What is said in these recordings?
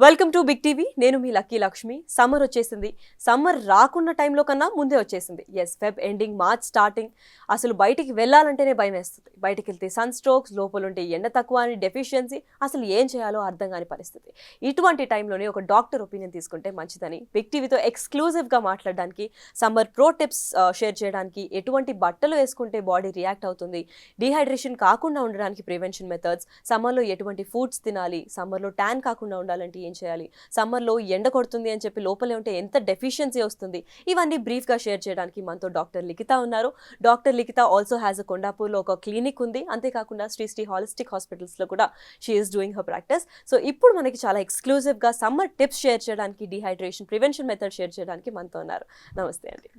Welcome to big TV. నేను మీ Lucky Lakshmi. Summer వచ్చేసింది. సమ్మర్ రాకున్న టైంలో కన్నా ముందే వచ్చేసింది. Feb ending, March starting. అసలు బయటికి వెళ్ళాలంటేనే భయం వేస్తుంది. బయటికి వెళ్తే సన్ స్ట్రోక్స్, లోపల ఉంటే ఎండ తక్కువ అని డెఫిషియన్సీ, అసలు ఏం చేయాలో అర్థం కాని పరిస్థితి. ఇటువంటి టైంలోనే ఒక డాక్టర్ ఒపీనియన్ తీసుకుంటే మంచిదని బిగ్ టీవీతో ఎక్స్క్లూజివ్గా మాట్లాడడానికి, సమ్మర్ ప్రో టిప్స్ షేర్ చేయడానికి, ఎటువంటి బట్టలు వేసుకుంటే బాడీ రియాక్ట్ అవుతుంది, డీహైడ్రేషన్ కాకుండా ఉండడానికి ప్రివెన్షన్ మెథడ్స్, సమ్మర్లో ఎటువంటి ఫుడ్స్ తినాలి, సమ్మర్లో ట్యాన్ కాకుండా ఉండాలంటే ఏం చేయాలి, సమ్మర్లో ఎండ కొడుతుంది అని చెప్పి లోపలే ఉంటే ఎంత డెఫిషియన్సీ వస్తుంది, ఇవన్నీ బ్రీఫ్గా షేర్ చేయడానికి మనతో డాక్టర్ లిఖిత ఉన్నారు. Doctor Likhitha also has a కొండాపూర్లో ఒక క్లినిక్ ఉంది. అంతేకాకుండా శ్రీ హాలిస్టిక్ హాస్పిటల్స్లో కూడా she is doing her practice. So ఇప్పుడు మనకి చాలా ఎక్స్క్లూజివ్గా సమ్మర్ టిప్స్ షేర్ చేయడానికి, డీహైడ్రేషన్ ప్రివెన్షన్ మెథడ్ షేర్ చేయడానికి మనతో ఉన్నారు. నమస్తే అండి.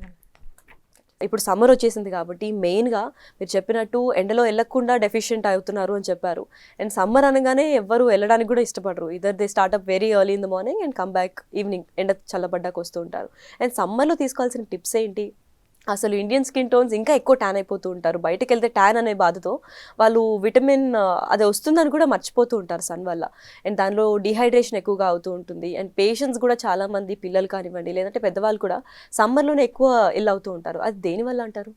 ఇప్పుడు సమ్మర్ వచ్చేసింది కాబట్టి మెయిన్గా మీరు చెప్పినట్టు ఎండలో వెళ్ళకుండా డెఫిషియెంట్ అవుతున్నారు అని చెప్పారు. అండ్ సమ్మర్ అనగానే ఎవ్వరు వెళ్ళడానికి కూడా ఇష్టపడరు. Either they startup very early in the morning and come back evening, ఎండ చల్లబడ్డాకు వస్తూ ఉంటారు. అండ్ సమ్మర్లో తీసుకోవాల్సిన టిప్స్ ఏంటి? అసలు ఇండియన్ స్కిన్ టోన్స్ ఇంకా ఎక్కువ ట్యాన్ అయిపోతూ ఉంటారు. బయటకు వెళ్తే ట్యాన్ అనే బాధతో వాళ్ళు విటమిన్ అది వస్తుందని కూడా మర్చిపోతూ ఉంటారు సన్ వల్ల. అండ్ దానిలో డిహైడ్రేషన్ ఎక్కువగా అవుతూ ఉంటుంది. అండ్ పేషెంట్స్ కూడా చాలామంది, పిల్లలు కానివ్వండి లేదంటే పెద్దవాళ్ళు కూడా సమ్మర్లోనే ఎక్కువ ఇల్ అవుతూ ఉంటారు. అది దేనివల్ల అంటారు?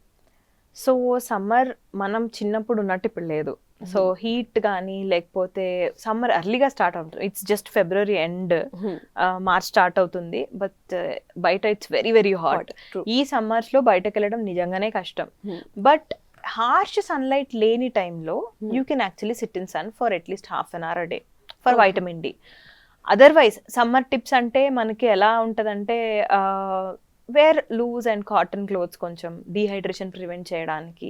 సో సమ్మర్ మనం చిన్నప్పుడు ఉన్నట్టు ఇప్పుడు లేదు. సో హీట్ కానీ లేకపోతే సమ్మర్ ఎర్లీగా స్టార్ట్ అవుతుంది. It's just February end, March start అవుతుంది. బట్ బయట ఇట్స్ వెరీ వెరీ హాట్. ఈ సమ్మర్స్ లో బయటకు వెళ్ళడం నిజంగానే కష్టం. బట్ హార్ష్ సన్లైట్ లేని టైంలో you can actually sit in sun for at least half an hour a day for vitamin D. Otherwise summer tips అంటే మనకి ఎలా ఉంటుందంటే wear loose and cotton clothes, కొంచెం డీహైడ్రేషన్ ప్రివెంట్ చేయడానికి.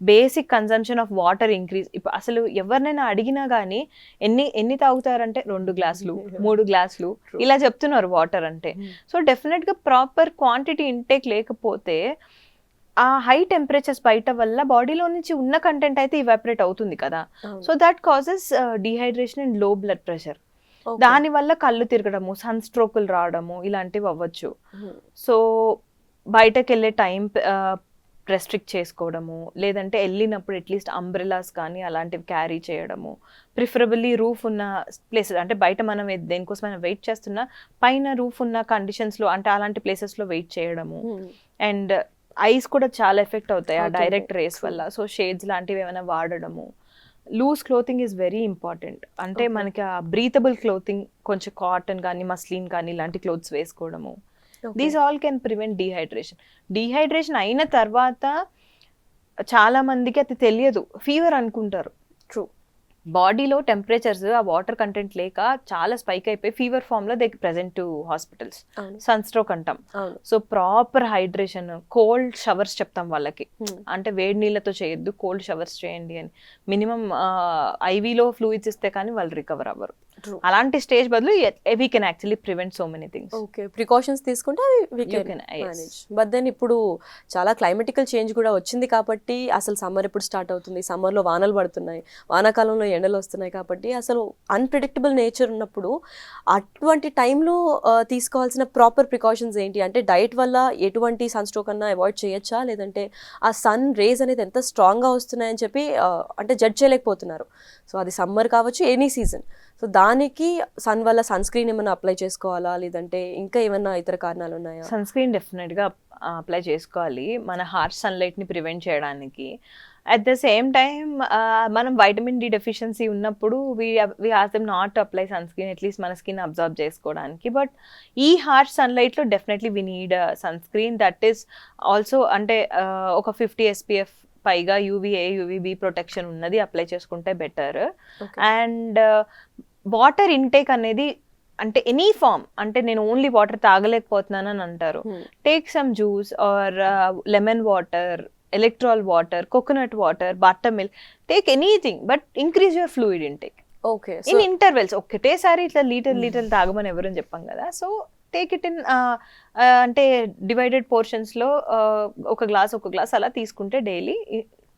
Basic consumption of water increase. ఇప్పుడు అసలు ఎవరినైనా అడిగినా కానీ ఎన్ని తాగుతారంటే 2 గ్లాసులు 3 గ్లాసులు ఇలా చెప్తున్నారు వాటర్ అంటే. సో డెఫినెట్గా ప్రాపర్ క్వాంటిటీ ఇంటేక్ లేకపోతే ఆ హై టెంపరేచర్స్ బయట వల్ల బాడీలో నుంచి ఉన్న కంటెంట్ అయితే ఇవాపరేట్ అవుతుంది కదా. So that causes dehydration and లో బ్లడ్ ప్రెషర్. దాని వల్ల కళ్ళు తిరగడము, సన్ స్ట్రోకులు రావడము ఇలాంటివి అవ్వచ్చు. సో బయటకు వెళ్ళే టైం రెస్ట్రిక్ట్ చేసుకోవడము, లేదంటే వెళ్ళినప్పుడు అట్లీస్ట్ అంబ్రెలాస్ కానీ అలాంటివి క్యారీ చేయడము, ప్రిఫరబుల్లీ రూఫ్ ఉన్న ప్లేసెస్, అంటే బయట మనం దేనికోసమైనా వెయిట్ చేస్తున్నా పైన రూఫ్ ఉన్న కండిషన్స్లో, అంటే అలాంటి ప్లేసెస్లో వెయిట్ చేయడము. అండ్ ఐస్ కూడా చాలా ఎఫెక్ట్ అవుతాయి ఆ డైరెక్ట్ రేస్ వల్ల. సో షేడ్స్ లాంటివి ఏమైనా వాడడము. Loose clothing is very important. అంటే మనకి ఆ బ్రీతబుల్ క్లోతింగ్, కొంచెం కాటన్ కానీ మస్లిన్ కానీ ఇలాంటి క్లోత్స్ వేసుకోవడము. These all can prevent dehydration. Dehydration అయిన తర్వాత చాలా మందికి అది తెలియదు, ఫీవర్ అనుకుంటారు. ట్రూ. బాడీలో టెంపరేచర్స్, ఆ వాటర్ కంటెంట్ లేక చాలా స్పైక్ అయిపోయి ఫీవర్ ఫామ్ లో they present to hospitals. Sun stroke అంటాం. So proper hydration, cold showers చెప్తాం వాళ్ళకి. అంటే వేడి నీళ్ళతో చేయొద్దు, కోల్డ్ షవర్స్ చేయండి అని. మినిమం ఐవీలో ఫ్లూయిడ్స్ ఇస్తే కానీ వాళ్ళు రికవర్ అవ్వరు. అలాంటి స్టేజ్ బదులు we can actually prevent so many things. Okay, precautions తీసుకుంటే బట్ దెన్ ఇప్పుడు చాలా క్లైమేటికల్ చేంజ్ కూడా వచ్చింది కాబట్టి అసలు సమ్మర్ ఎప్పుడు స్టార్ట్ అవుతుంది, సమ్మర్లో వానలు పడుతున్నాయి, వానాకాలంలో ఎండలు వస్తున్నాయి కాబట్టి అసలు అన్ప్రిడిక్టబుల్ నేచర్ ఉన్నప్పుడు అటువంటి టైంలో తీసుకోవాల్సిన ప్రాపర్ ప్రికాషన్స్ ఏంటి? అంటే డైట్ వల్ల ఎటువంటి సన్ స్ట్రోక్ అన్నా అవాయిడ్ చేయొచ్చా, లేదంటే ఆ సన్ రేస్ అనేది ఎంత స్ట్రాంగ్గా వస్తున్నాయని చెప్పి అంటే జడ్జ్ చేయలేకపోతున్నారు. సో అది సమ్మర్ కావచ్చు, ఎనీ సీజన్. సో దానికి సన్ వల్ల సన్ స్క్రీన్ ఏమైనా అప్లై చేసుకోవాలా, లేదంటే ఇంకా ఏమైనా ఇతర కారణాలు ఉన్నాయా? సన్ స్క్రీన్ డెఫినెట్గా అప్లై చేసుకోవాలి మన హార్ష్ సన్లైట్ని ప్రివెంట్ చేయడానికి. అట్ ద సేమ్ టైం మనం వైటమిన్ డి డెఫిషియన్సీ ఉన్నప్పుడు we ask them not to apply sunscreen, at least మన స్కిన్ అబ్జర్వ్ చేసుకోవడానికి. బట్ ఈ హార్ష్ సన్లైట్లో definitely we need sunscreen that is also, అంటే ఒక 50 SPF పైగా యూవీఏ యూవీబీ ప్రొటెక్షన్ ఉన్నది అప్లై చేసుకుంటే బెటర్. అండ్ వాటర్ ఇంటేక్ అనేది, అంటే ఎనీ ఫార్మ్, అంటే నేను ఓన్లీ వాటర్ తాగలేకపోతున్నాను అని అంటారు, take some juice or lemon water, Electral water, coconut water, butter milk, take anything but increase your fluid intake. Okay, in intervals. ఒకటేసారి ఇట్లా లీటర్ తాగమని ఎవరని చెప్పాం కదా. సో టేక్ ఇట్ ఇన్ అంటే డివైడెడ్ పోర్షన్స్లో ఒక గ్లాస్ అలా తీసుకుంటే డైలీ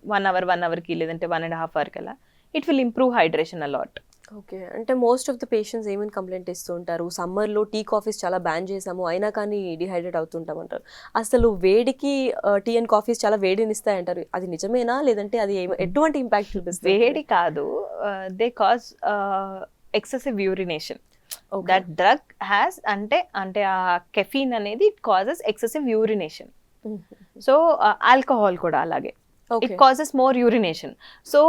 1 hourకి లేదంటే 1.5 hourకి అలా it will improve hydration a lot. Okay, అంటే మోస్ట్ ఆఫ్ ద పేషెంట్స్ ఏమైనా కంప్లైంట్ ఇస్తూ ఉంటారు, సమ్మర్లో టీ కాఫీస్ చాలా బ్యాన్ చేసాము అయినా కానీ డిహైడ్రేట్ అవుతుంటాం అంటారు. అసలు వేడికి టీ అండ్ కాఫీస్ చాలా వేడిని ఇస్తాయంటారు, అది నిజమేనా, లేదంటే అది ఎటువంటి ఇంపాక్ట్ చూపిస్తుంది? వేడి కాదు, they cause excessive urination. Okay. That drug has అంటే ఆ కెఫీన్ అనేది it causes excessive urination. So alcohol కూడా అలాగే Okay. It causes more urination. సో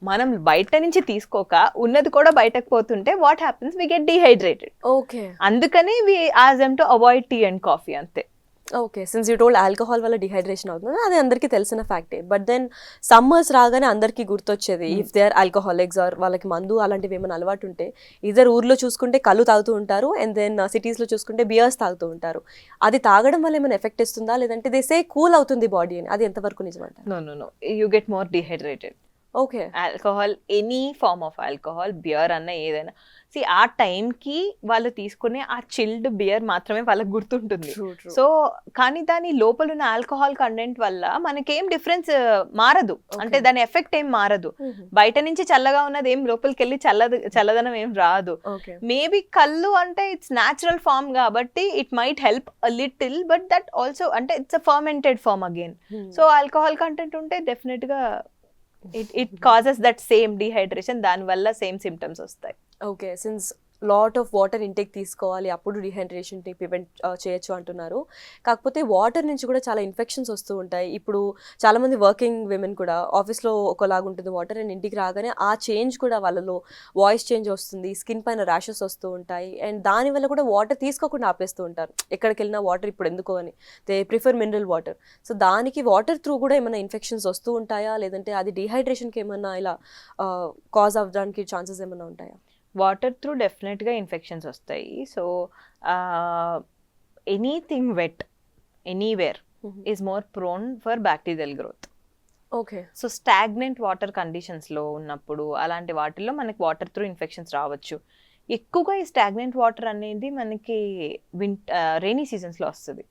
మనం బయట నుంచి తీసుకోక ఉన్నది కూడా బయటకు పోతుంటే what happens, we get dehydrated. Okay అందుకని we ask them to avoid tea and coffee అంతే. Okay since you told alcohol వల్ల డిహైడ్రేషన్ అవుతుంది, అది అందరికీ తెలిసిన ఫ్యాక్టే. బట్ దెన్ సమ్మర్స్ రాగానే అందరికీ గుర్తొచ్చేది if they are alcoholics or వాళ్ళకి మందు అలాంటివి ఏమైనా అలవాటు ఉంటే, ఇద్దరు ఊర్లో చూసుకుంటే కళ్ళు తాగుతూ ఉంటారు అండ్ దెన్ సిటీస్లో చూసుకుంటే బియర్స్ తాగుతూ ఉంటారు. అది తాగడం వల్ల ఏమైనా ఎఫెక్ట్ ఇస్తుందా, లేదంటే దే సే కూల్ అవుతుంది బాడీ అని, అది ఎంతవరకు నిజమంటారు? No you get more dehydrated. Okay alcohol, any form of alcohol, beer అన్న ఏదైనా, సి ఆ టైంకి వాళ్ళు తీసుకునే ఆ చిల్డ్ బియర్ మాత్రమే వాళ్ళకి గుర్తుంటుంది. సో కానీ దాని లోపల ఉన్న ఆల్కహాల్ కంటెంట్ వల్ల మనకేం డిఫరెన్స్ మారదు, అంటే దాని ఎఫెక్ట్ ఏం మారదు. బయట నుంచి చల్లగా ఉన్నది ఏం లోపలికి వెళ్ళి చల్లదనం ఏం రాదు. ఓకే మేబీ కళ్ళు అంటే ఇట్స్ న్యాచురల్ ఫార్మ్ కాబట్టి it might help a little, but that also అంటే it's a fermented form again. So alcohol content ఉంటే డెఫినెట్ గా it causes that same dehydration, దాని వల్ల సేమ్ సిమ్టమ్స్ వస్తాయి. Okay since lot of water intake తీసుకోవాలి అప్పుడు డిహైడ్రేషన్ని prevent చేయొచ్చు అంటున్నారు. కాకపోతే వాటర్ నుంచి కూడా చాలా ఇన్ఫెక్షన్స్ వస్తూ ఉంటాయి. ఇప్పుడు చాలామంది వర్కింగ్ విమెన్ కూడా ఆఫీస్లో ఒకలాగా ఉంటుంది వాటర్, అండ్ ఇంటికి రాగానే ఆ చేంజ్ కూడా వాళ్ళలో వాయిస్ చేంజ్ వస్తుంది, స్కిన్ పైన ర్యాషెస్ వస్తూ ఉంటాయి, అండ్ దానివల్ల కూడా వాటర్ తీసుకోకుండా ఆపేస్తూ ఉంటారు. ఎక్కడికి వెళ్ళినా వాటర్ ఇప్పుడు ఎందుకో అని, they prefer mineral water. So దానికి వాటర్ త్రూ కూడా ఏమైనా ఇన్ఫెక్షన్స్ వస్తూ ఉంటాయా, లేదంటే అది డిహైడ్రేషన్కి ఏమైనా ఇలా కాజ్ అవ్వడానికి ఛాన్సెస్ ఏమైనా ఉంటాయా? వాటర్ త్రూ డెఫినెట్గా ఇన్ఫెక్షన్స్ వస్తాయి. So anything wet anywhere is more prone for bacterial growth. Okay so stagnant water కండిషన్స్లో ఉన్నప్పుడు అలాంటి వాటిల్లో మనకి వాటర్ త్రూ ఇన్ఫెక్షన్స్ రావచ్చు. ఎక్కువగా ఈ స్టాగ్నెంట్ వాటర్ అనేది మనకి రెయినీ సీజన్స్లో వస్తుంది.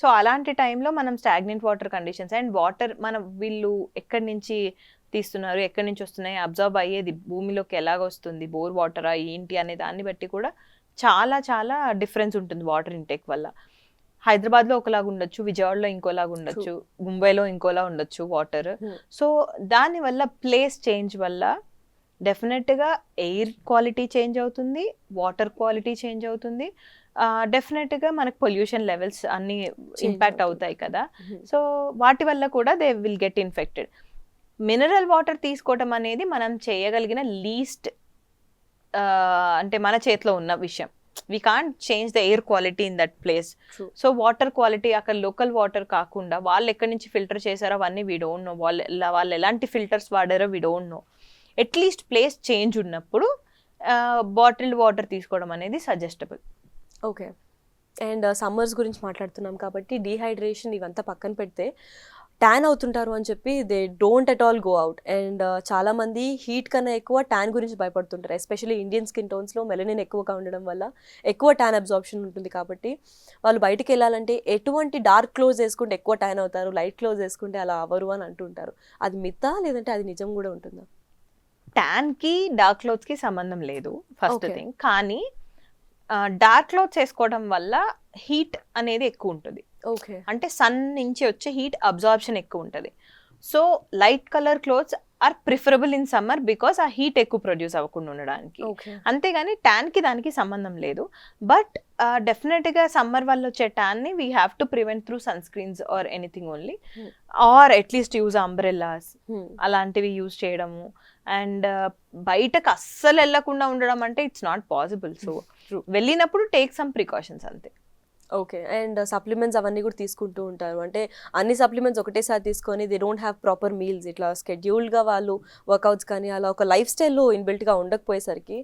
సో అలాంటి టైంలో మనం stagnant water conditions and water వీళ్ళు ఎక్కడి నుంచి తీస్తున్నారు, ఎక్కడి నుంచి వస్తున్నాయి, అబ్జర్వ్ అయ్యేది భూమిలోకి ఎలాగ వస్తుంది, బోర్ వాటరా ఏంటి అనే దాన్ని బట్టి కూడా చాలా చాలా డిఫరెన్స్ ఉంటుంది వాటర్ ఇంటేక్ వల్ల. హైదరాబాద్లో ఒకలాగా ఉండొచ్చు, విజయవాడలో ఇంకోలాగా ఉండొచ్చు, ముంబైలో ఇంకోలా ఉండొచ్చు వాటర్. సో దానివల్ల ప్లేస్ చేంజ్ వల్ల డెఫినెట్గా ఎయిర్ క్వాలిటీ చేంజ్ అవుతుంది, వాటర్ క్వాలిటీ చేంజ్ అవుతుంది, డెఫినెట్గా మనకు పొల్యూషన్ లెవెల్స్ అన్నీ ఇంపాక్ట్ అవుతాయి కదా. సో వాటి వల్ల కూడా they will get infected. Mineral water తీసుకోవటం అనేది మనం చేయగలిగిన లీస్ట్ అంటే మన చేతిలో ఉన్న విషయం. We can't change the air quality in that place. So water quality అక్కడ లోకల్ వాటర్ కాకుండా వాళ్ళు ఎక్కడి నుంచి ఫిల్టర్ చేశారో అవన్నీ వీ డోంట్ నో, వాళ్ళు ఎలాంటి ఫిల్టర్స్ వాడారో we don't know. At least place change ఉన్నప్పుడు బాటిల్డ్ వాటర్ తీసుకోవడం అనేది సజెస్టబుల్. ఓకే అండ్ సమ్మర్స్ గురించి మాట్లాడుతున్నాం కాబట్టి డీహైడ్రేషన్ ఇవంతా పక్కన పెడితే ట్యాన్ అవుతుంటారు అని చెప్పి they don't at all go out. And చాలామంది హీట్ కన్నా ఎక్కువ ట్యాన్ గురించి భయపడుతుంటారు. ఎస్పెషల్లీ ఇండియన్ స్కిన్ టోన్స్లో మెలనిన్ ఎక్కువగా ఉండడం వల్ల ఎక్కువ ట్యాన్ అబ్జార్ప్షన్ ఉంటుంది. కాబట్టి వాళ్ళు బయటికి వెళ్ళాలంటే ఎటువంటి డార్క్ క్లోత్స్ వేసుకుంటే ఎక్కువ ట్యాన్ అవుతారు, లైట్ క్లోత్స్ వేసుకుంటే అలా అవ్వరు అని అంటుంటారు. అది మిత్తా లేదంటే అది నిజం కూడా ఉంటుందా? ట్యాన్కి డార్క్ క్లోత్స్కి సంబంధం లేదు ఫస్ట్ థింగ్. కానీ డార్క్ క్లోత్స్ వేసుకోవడం వల్ల హీట్ అనేది ఎక్కువ ఉంటుంది. ఓకే అంటే సన్ నుంచి వచ్చే హీట్ అబ్జార్ప్షన్ ఎక్కువ ఉంటుంది. So light colour clothes are preferable in summer because ఆ హీట్ ఎక్కువ ప్రొడ్యూస్ అవ్వకుండా ఉండడానికి. అంతేగాని ట్యాన్కి దానికి సంబంధం లేదు. బట్ డెఫినెట్గా సమ్మర్ వల్ల వచ్చే ట్యాన్ని we have to prevent through sunscreen or anything only, or at least use umbrellas అలాంటివి యూజ్ చేయడము. అండ్ బయటకు అస్సలు వెళ్ళకుండా ఉండడం అంటే ఇట్స్ నాట్ పాసిబుల్. సో వెళ్ళినప్పుడు టేక్ సమ్ ప్రికాషన్స్ అంతే. ఓకే అండ్ సప్లిమెంట్స్ అవన్నీ కూడా తీసుకుంటూ ఉంటారు. అంటే అన్ని సప్లిమెంట్స్ ఒకటేసారి తీసుకొని they don't have proper meals, ఇట్లా స్కెడ్యూల్డ్గా వాళ్ళు వర్కౌట్స్ కానీ అలా ఒక లైఫ్ స్టైల్లో ఇన్బిల్ట్గా ఉండకపోయేసరికి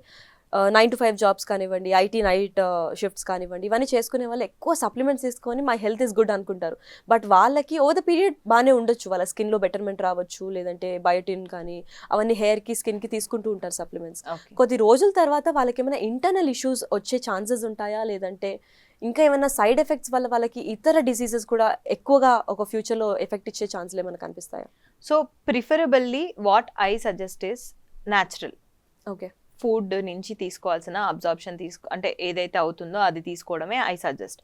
9 to 5 జాబ్స్ కానివ్వండి, ఐటీ నైట్ షిఫ్ట్స్ కానివ్వండి, ఇవన్నీ చేసుకునే వాళ్ళు ఎక్కువ సప్లిమెంట్స్ తీసుకొని మై హెల్త్ ఈస్ గుడ్ అనుకుంటారు. బట్ వాళ్ళకి ఓవర్ ద పీరియడ్ బాగానే ఉండొచ్చు, వాళ్ళ స్కిన్లో బెటర్మెంట్ రావచ్చు, లేదంటే బయోటిన్ కానీ అవన్నీ హెయిర్కి స్కిన్కి తీసుకుంటూ ఉంటారు సప్లిమెంట్స్. కొద్ది రోజుల తర్వాత వాళ్ళకి ఏమైనా ఇంటర్నల్ ఇష్యూస్ వచ్చే ఛాన్సెస్ ఉంటాయా, లేదంటే ఇంకా ఏమైనా సైడ్ ఎఫెక్ట్స్ వల్ల వాళ్ళకి ఇతర డిసీజెస్ కూడా ఎక్కువగా ఒక ఫ్యూచర్లో ఎఫెక్ట్ ఇచ్చే ఛాన్సులు ఏమైనా కనిపిస్తాయా? So preferably what I suggest is natural. Okay food నుంచి తీసుకోవాల్సిన అబ్జార్ప్షన్ అంటే ఏదైతే అవుతుందో అది తీసుకోవడమే I suggest.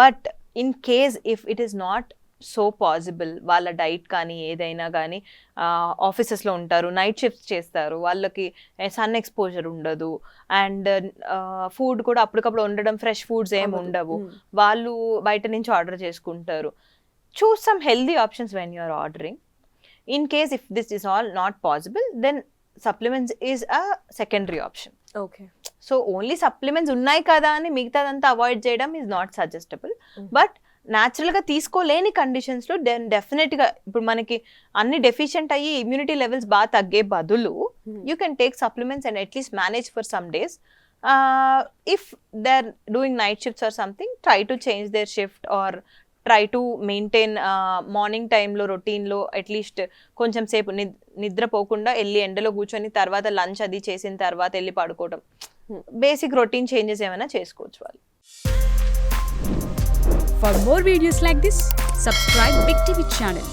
But in case if it is not so possible వాళ్ళ డైట్ కానీ ఏదైనా కానీ ఆఫీసెస్లో ఉంటారు, నైట్ షిఫ్ట్స్ చేస్తారు, వాళ్ళకి సన్ ఎక్స్పోజర్ ఉండదు, అండ్ ఫుడ్ కూడా అప్పటికప్పుడు ఉండడం, ఫ్రెష్ ఫుడ్స్ ఏమి ఉండవు, వాళ్ళు బయట నుంచి ఆర్డర్ చేసుకుంటారు. Choose some healthy options when you are ordering. In case if this is all not possible, then supplements is a secondary option. Okay. So only supplements ఉన్నాయి కదా అని మిగతాదంతా అవాయిడ్ చేయడం ఈజ్ నాట్ సజెస్టబుల్. బట్ న్యాచురల్గా తీసుకోలేని కండిషన్స్లో డెఫినెట్గా ఇప్పుడు మనకి అన్ని డెఫిషియెంట్ అయ్యి ఇమ్యూనిటీ లెవెల్స్ బాగా తగ్గే బదులు you can take supplements and at least manage for some days. If they are doing night shifts or something, try to change their shift or try to maintain morning టైంలో రొటీన్లో at least కొంచెం సేపు నిద్రపోకుండా వెళ్ళి ఎండలో కూర్చొని తర్వాత లంచ్ అది చేసిన తర్వాత వెళ్ళి పడుకోవడం, బేసిక్ రొటీన్ చేంజెస్ ఏమైనా చేసుకోవచ్చు వాళ్ళు. For more videos like this, subscribe Big TV channel.